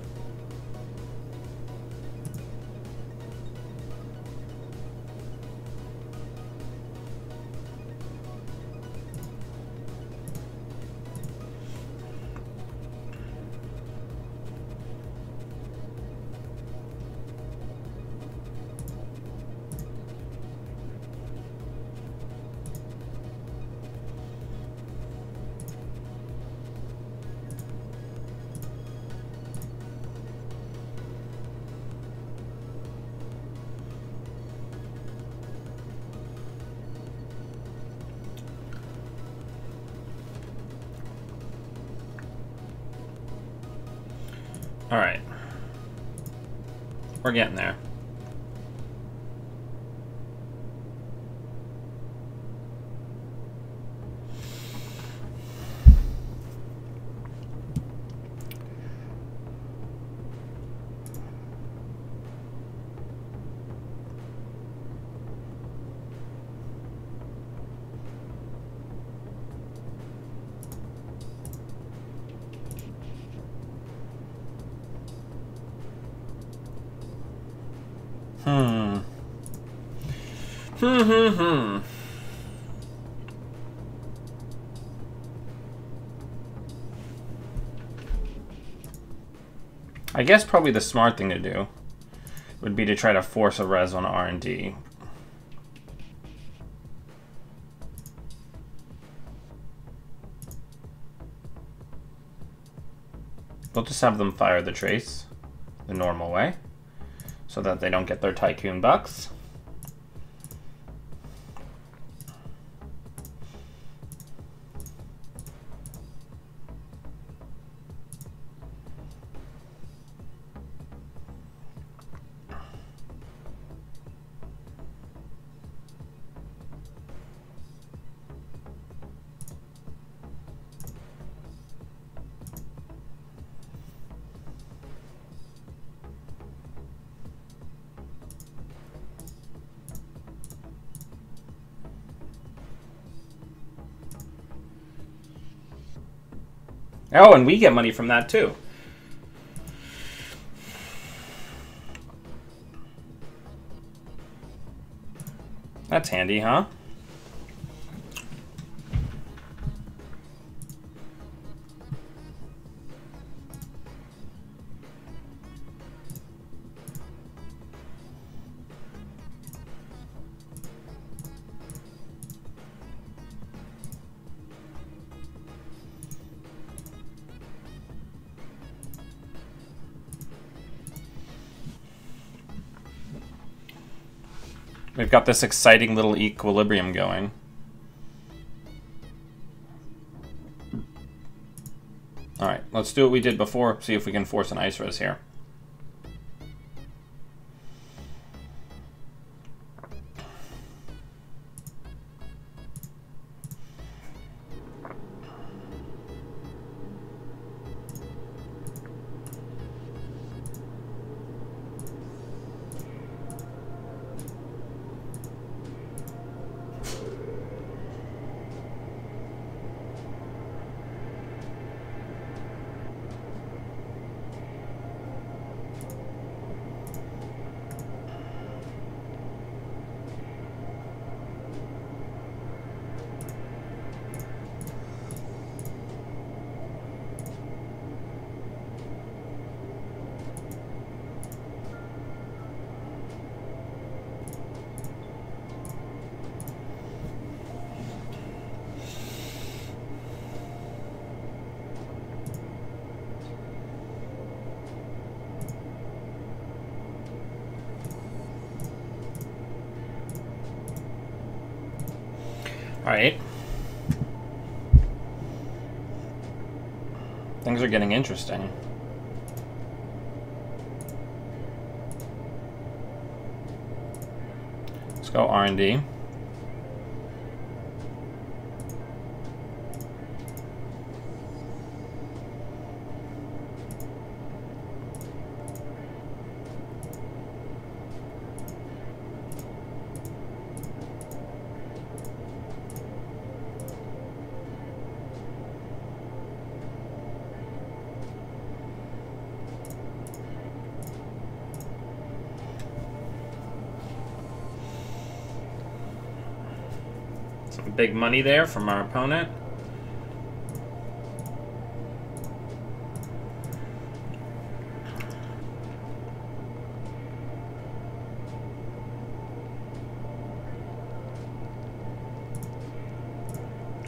Alright. We're getting there. Hmm. Hmm. I guess probably the smart thing to do would be to try to force a res on R&D. We'll just have them fire the trace the normal way so that they don't get their Tycoon bucks. Oh, and we get money from that too. That's handy, huh? We've got this exciting little equilibrium going. Alright, let's do what we did before, see if we can force an ice res here. Alright. Things are getting interesting. Let's go R&D. Big money there from our opponent.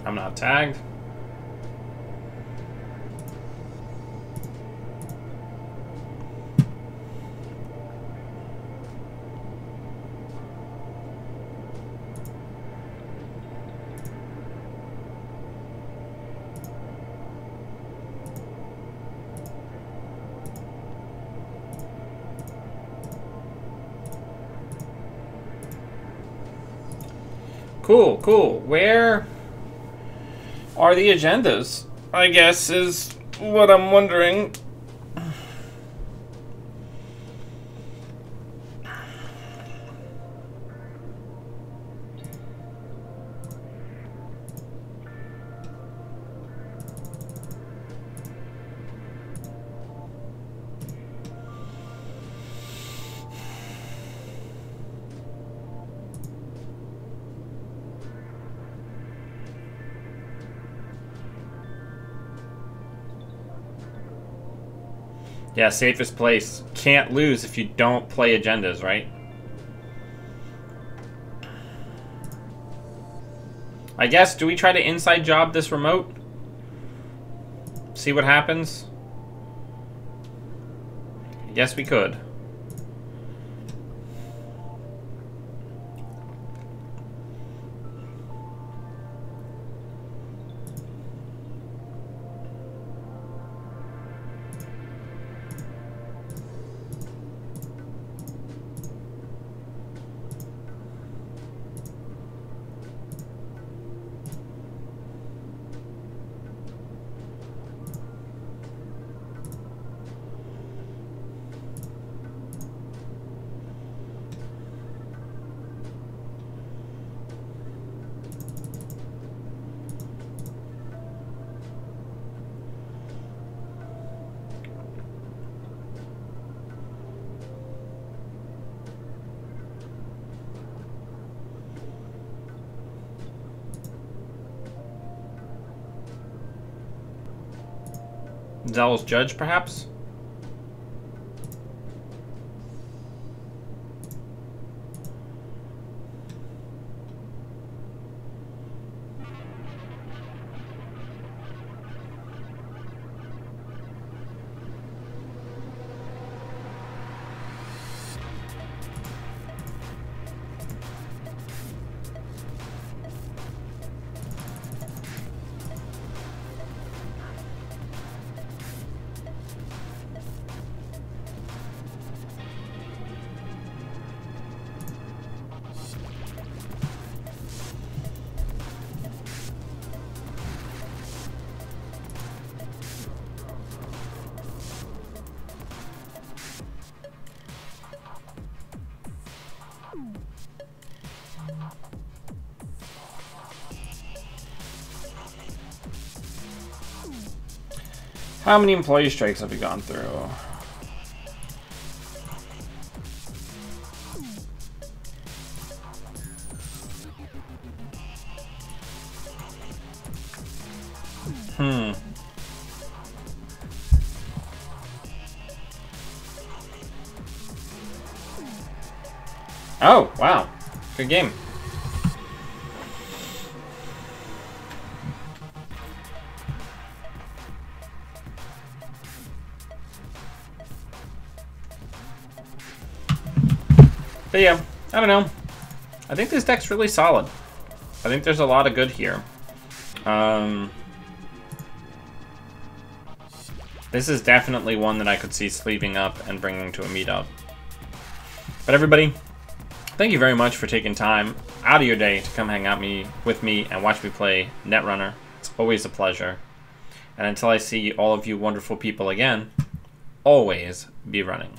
I'm not tagged. Cool, cool. Where are the agendas? I guess is what I'm wondering. Yeah, safest place. Can't lose if you don't play agendas, right? I guess, do we try to inside job this remote? See what happens? I guess we could. Zealous judge, perhaps? How many employee strikes have we gone through? Oh, wow. Good game. But yeah, I don't know. I think this deck's really solid. I think there's a lot of good here. This is definitely one that I could see sleeving up and bringing to a meetup. But everybody, thank you very much for taking time out of your day to come hang out with me and watch me play Netrunner. It's always a pleasure. And until I see all of you wonderful people again, always be running.